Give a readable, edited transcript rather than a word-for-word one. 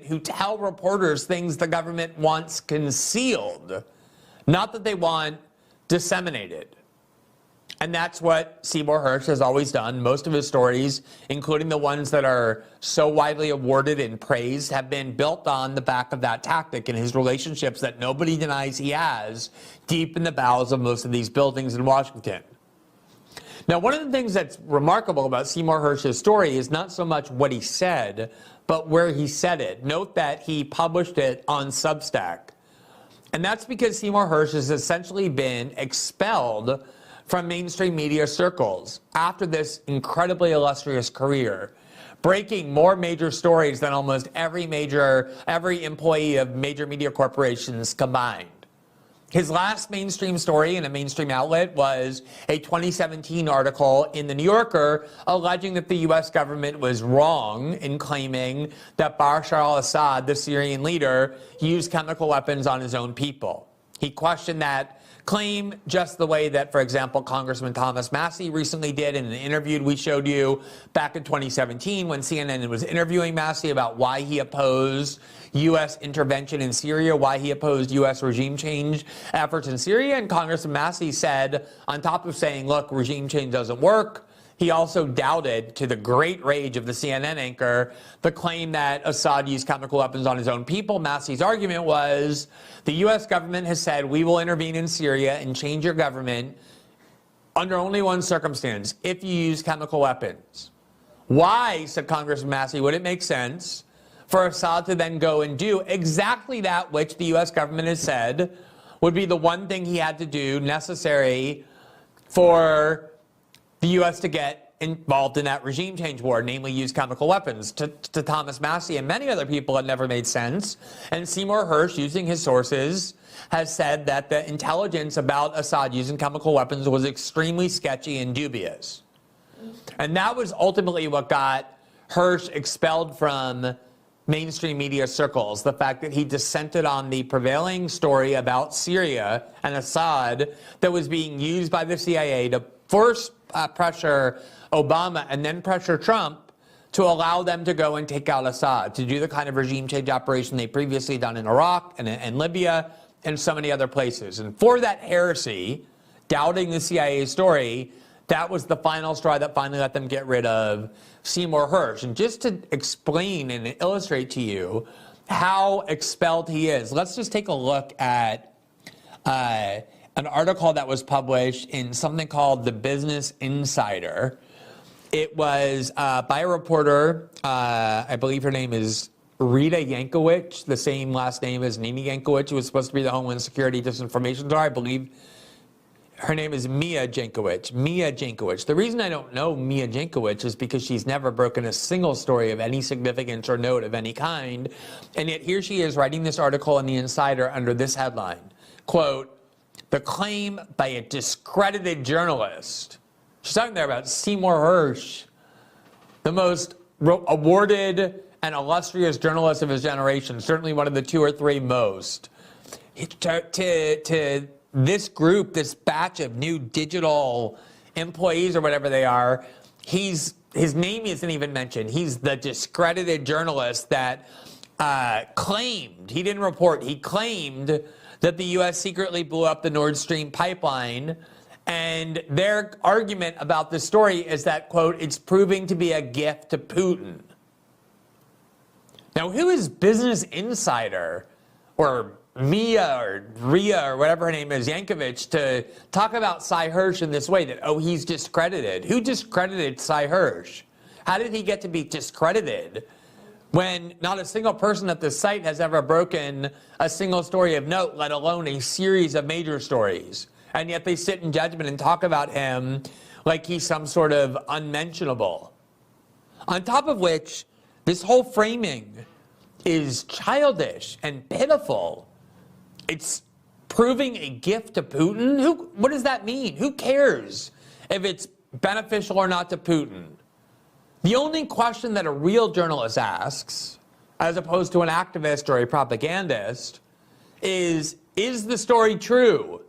who tell reporters things the government wants concealed, not that they want disseminated. And that's what Seymour Hersh has always done. Most of his stories, including the ones that are so widely awarded and praised, have been built on the back of that tactic and his relationships that nobody denies he has deep in the bowels of most of these buildings in Washington. Now, one of the things that's remarkable about Seymour Hersh's story is not so much what he said, but where he said it. Note that he published it on Substack. And that's because Seymour Hersh has essentially been expelled from mainstream media circles after this incredibly illustrious career, breaking more major stories than almost every employee of major media corporations combined. His last mainstream story in a mainstream outlet was a 2017 article in The New Yorker alleging that the U.S. government was wrong in claiming that Bashar al-Assad, the Syrian leader, used chemical weapons on his own people. He questioned that claim just the way that, for example, Congressman Thomas Massie recently did in an interview we showed you back in 2017 when CNN was interviewing Massie about why he opposed U.S. intervention in Syria, why he opposed U.S. regime change efforts in Syria. And Congressman Massie said, on top of saying, look, regime change doesn't work, he also doubted, to the great rage of the CNN anchor, the claim that Assad used chemical weapons on his own people. Massie's argument was, the U.S. government has said, we will intervene in Syria and change your government under only one circumstance, if you use chemical weapons. Why, said Congressman Massie, would it make sense for Assad to then go and do exactly that which the U.S. government has said would be the one thing he had to do necessary for the U.S. to get involved in that regime change war, namely use chemical weapons? To Thomas Massie and many other people, it never made sense. And Seymour Hersh, using his sources, has said that the intelligence about Assad using chemical weapons was extremely sketchy and dubious. And that was ultimately what got Hersh expelled from mainstream media circles, the fact that he dissented on the prevailing story about Syria and Assad that was being used by the CIA to first pressure Obama and then pressure Trump to allow them to go and take out Assad, to do the kind of regime change operation they previously done in Iraq and Libya and so many other places. And for that heresy, doubting the CIA story, that was the final straw that finally let them get rid of Seymour Hersh. And just to explain and illustrate to you how expelled he is, let's just take a look at an article that was published in something called The Business Insider. It was by a reporter, I believe her name is Rita Yankovic, the same last name as Nina Yankovic, who was supposed to be the Homeland Security Disinformation Czar. I believe her name is Mia Jankovic. Mia Jankovic. The reason I don't know Mia Jankovic is because she's never broken a single story of any significance or note of any kind. And yet here she is writing this article in The Insider under this headline, quote, "The claim by a discredited journalist." She's talking there about Seymour Hersh, the most awarded and illustrious journalist of his generation, certainly one of the 2 or 3 most. To this group, this batch of new digital employees or whatever they are, his name isn't even mentioned. He's the discredited journalist that claimed, he didn't report, he claimed that the U.S. secretly blew up the Nord Stream pipeline. And their argument about this story is that, quote, it's proving to be a gift to Putin. Now, who is Business Insider or Mia or Ria or whatever her name is, Yankovic, to talk about Cy Hersh in this way, that, oh, he's discredited? Who discredited Cy Hersh? How did he get to be discredited when not a single person at the site has ever broken a single story of note, let alone a series of major stories? And yet they sit in judgment and talk about him like he's some sort of unmentionable. On top of which, this whole framing is childish and pitiful. It's proving a gift to Putin? What does that mean? Who cares if it's beneficial or not to Putin? The only question that a real journalist asks, as opposed to an activist or a propagandist, is the story true?